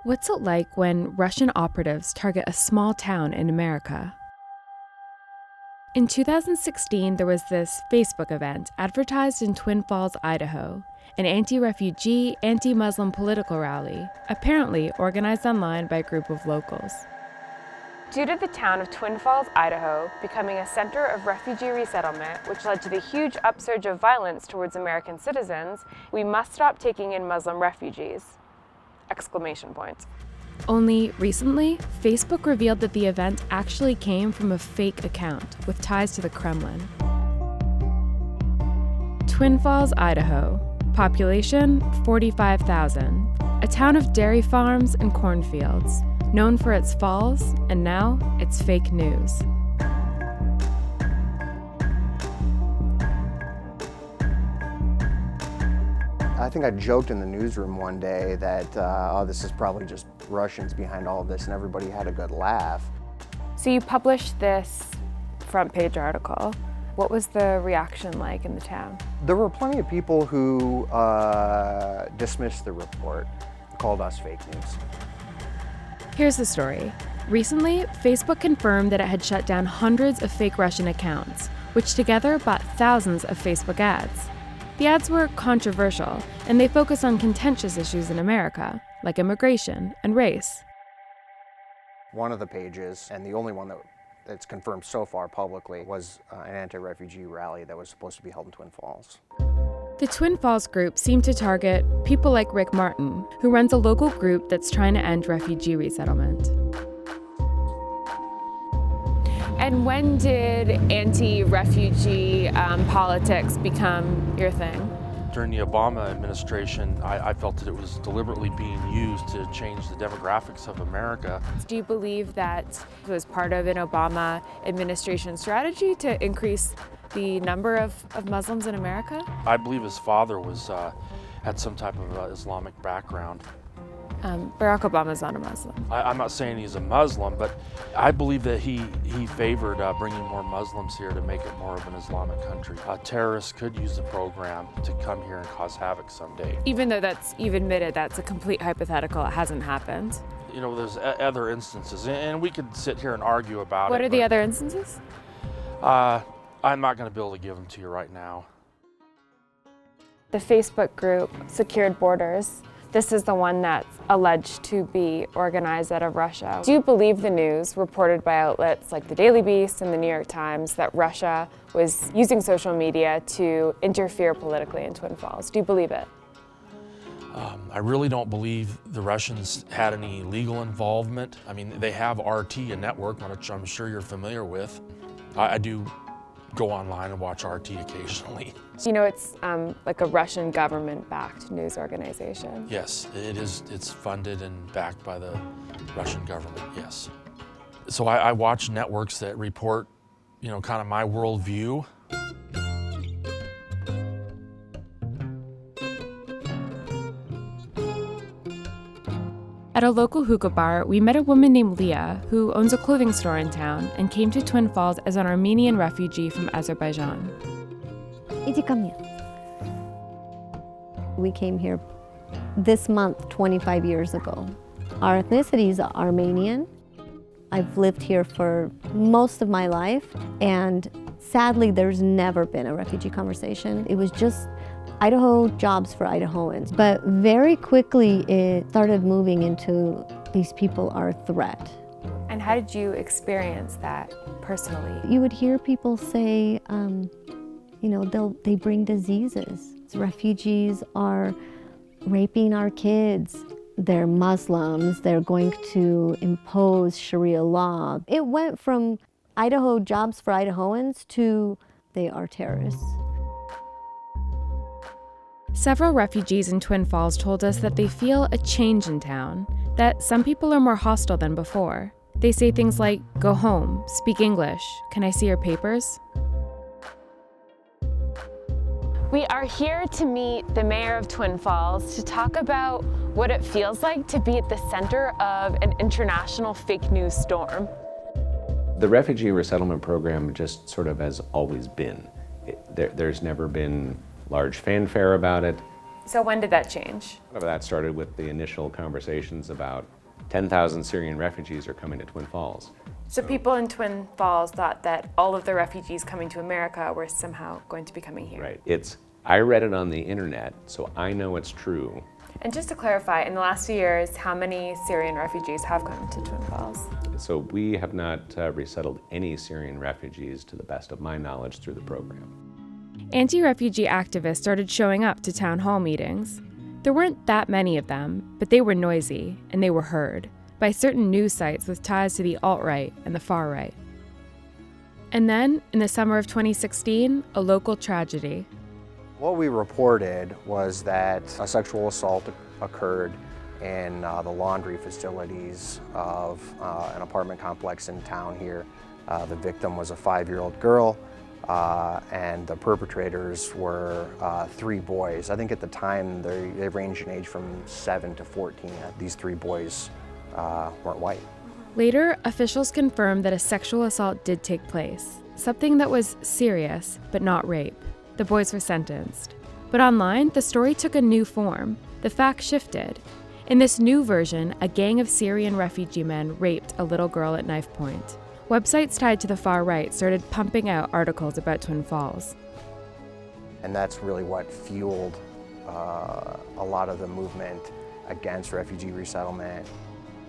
What's it like when Russian operatives target a small town in America? In 2016, there was this Facebook event advertised in Twin Falls, Idaho, an anti-refugee, anti-Muslim political rally, apparently organized online by a group of locals. Due to the town of Twin Falls, Idaho, becoming a center of refugee resettlement, which led to the huge upsurge of violence towards American citizens, we must stop taking in Muslim refugees! Exclamation points. Only recently, Facebook revealed that the event actually came from a fake account with ties to the Kremlin. Twin Falls, Idaho. Population 45,000. A town of dairy farms and cornfields, known for its falls, and now it's fake news. I think I joked in the newsroom one day that, this is probably just Russians behind all of this, and everybody had a good laugh. So you published this front page article. What was the reaction like in the town? There were plenty of people who dismissed the report, called us fake news. Here's the story. Recently, Facebook confirmed that it had shut down hundreds of fake Russian accounts, which together bought thousands of Facebook ads. The ads were controversial, and they focused on contentious issues in America, like immigration and race. One of the pages, and the only one that's confirmed so far publicly, was an anti-refugee rally that was supposed to be held in Twin Falls. The Twin Falls group seemed to target people like Rick Martin, who runs a local group that's trying to end refugee resettlement. And when did anti-refugee politics become your thing? During the Obama administration, I felt that it was deliberately being used to change the demographics of America. Do you believe that it was part of an Obama administration strategy to increase the number of Muslims in America? I believe his father had some type of Islamic background. Barack Obama's not a Muslim. I'm not saying he's a Muslim, but I believe that he favored bringing more Muslims here to make it more of an Islamic country. Terrorists could use the program to come here and cause havoc someday. Even though you've admitted that's a complete hypothetical, it hasn't happened. You know, there's other instances, and we could sit here and argue about it. What are the other instances? I'm not going to be able to give them to you right now. The Facebook group, Secured Borders, this is the one that's alleged to be organized out of Russia. Do you believe the news reported by outlets like the Daily Beast and the New York Times that Russia was using social media to interfere politically in Twin Falls? Do you believe it? I really don't believe the Russians had any legal involvement. I mean, they have RT, a network, which I'm sure you're familiar with. I do go online and watch RT occasionally. You know, it's like a Russian government-backed news organization. Yes, it is. It's funded and backed by the Russian government, yes. So I watch networks that report, you know, kind of my worldview. At a local hookah bar, we met a woman named Leah who owns a clothing store in town and came to Twin Falls as an Armenian refugee from Azerbaijan. Иди ко мне. We came here this month 25 years ago. Our ethnicity is Armenian. I've lived here for most of my life, and sadly there's never been a refugee conversation. It was just Idaho jobs for Idahoans. But very quickly it started moving into these people are a threat. And how did you experience that personally? You would hear people say, you know, they bring diseases. Refugees are raping our kids. They're Muslims. They're going to impose Sharia law. It went from Idaho jobs for Idahoans to they are terrorists. Several refugees in Twin Falls told us that they feel a change in town, that some people are more hostile than before. They say things like, go home, speak English, can I see your papers? We are here to meet the mayor of Twin Falls to talk about what it feels like to be at the center of an international fake news storm. The refugee resettlement program just sort of has always been. There's never been large fanfare about it. So when did that change? Part of that started with the initial conversations about 10,000 Syrian refugees are coming to Twin Falls. So people in Twin Falls thought that all of the refugees coming to America were somehow going to be coming here. Right. I read it on the internet, so I know it's true. And just to clarify, in the last few years, how many Syrian refugees have come to Twin Falls? So we have not resettled any Syrian refugees, to the best of my knowledge, through the program. Anti-refugee activists started showing up to town hall meetings. There weren't that many of them, but they were noisy, and they were heard by certain news sites with ties to the alt-right and the far-right. And then, in the summer of 2016, a local tragedy. What we reported was that a sexual assault occurred in the laundry facilities of an apartment complex in town here. The victim was a 5-year-old girl, and the perpetrators were 3 boys. I think at the time they ranged in age from 7 to 14. These 3 boys weren't white. Later, officials confirmed that a sexual assault did take place, something that was serious but not rape. The boys were sentenced. But online, the story took a new form. The facts shifted. In this new version, a gang of Syrian refugee men raped a little girl at knife point. Websites tied to the far right started pumping out articles about Twin Falls. And that's really what fueled a lot of the movement against refugee resettlement.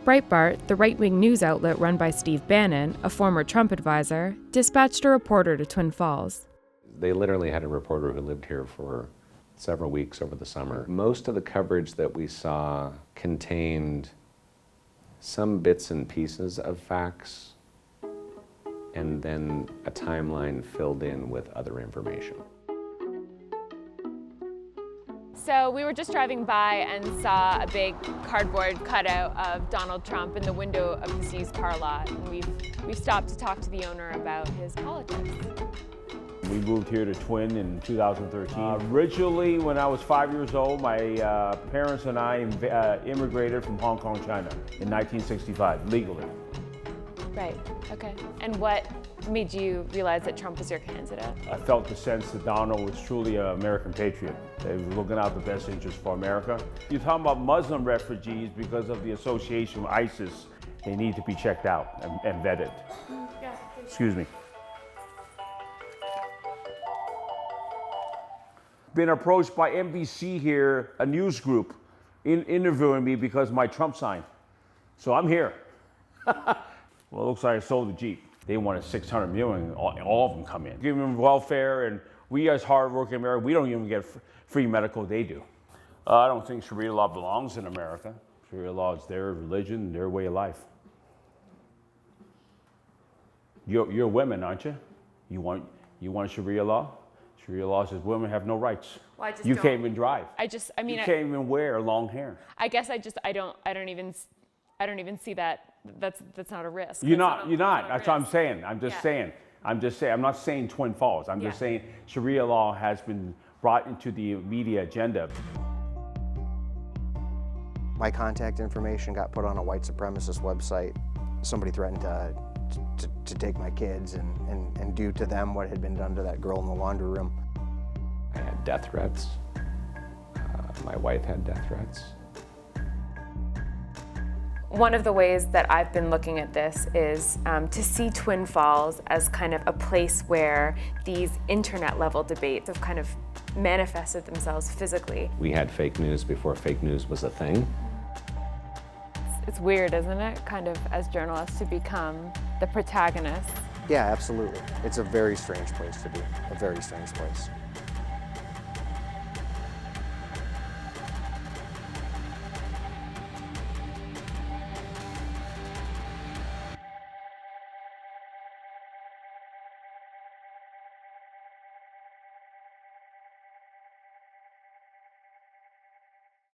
Breitbart, the right-wing news outlet run by Steve Bannon, a former Trump advisor, dispatched a reporter to Twin Falls. They literally had a reporter who lived here for several weeks over the summer. Most of the coverage that we saw contained some bits and pieces of facts, and then a timeline filled in with other information. So we were just driving by and saw a big cardboard cutout of Donald Trump in the window of this used car lot. And we've stopped to talk to the owner about his politics. We moved here to Twin in 2013. Originally, when I was 5 years old, my parents and I immigrated from Hong Kong, China in 1965, legally. Right, okay. And what made you realize that Trump was your candidate? I felt the sense that Donald was truly an American patriot. They were looking out the best interest for America. You're talking about Muslim refugees because of the association with ISIS. They need to be checked out and vetted. Yeah. Excuse me. Been approached by NBC here, a news group, interviewing me because of my Trump sign. So I'm here. Well, it looks like I sold the Jeep. They wanted 600 million, all of them come in. Give them welfare, and we as hardworking Americans, we don't even get free medical, they do. I don't think Sharia law belongs in America. Sharia law is their religion, their way of life. You're women, aren't you? You want Sharia law? Sharia law says women have no rights. Well, I just you don't. can't even drive. I mean, you can't even wear long hair. I guess I don't even see that. That's not a risk. You're not. That's what I'm risk. saying. I'm just saying. I'm not saying Twin Falls. I'm just saying Sharia law has been brought into the media agenda. My contact information got put on a white supremacist website. Somebody threatened to take my kids and do to them what had been done to that girl in the laundry room. I had death threats. My wife had death threats. One of the ways that I've been looking at this is to see Twin Falls as kind of a place where these internet-level debates have kind of manifested themselves physically. We had fake news before fake news was a thing. It's weird, isn't it? Kind of, as journalists, to become the protagonists. Yeah, absolutely. It's a very strange place to be, a very strange place.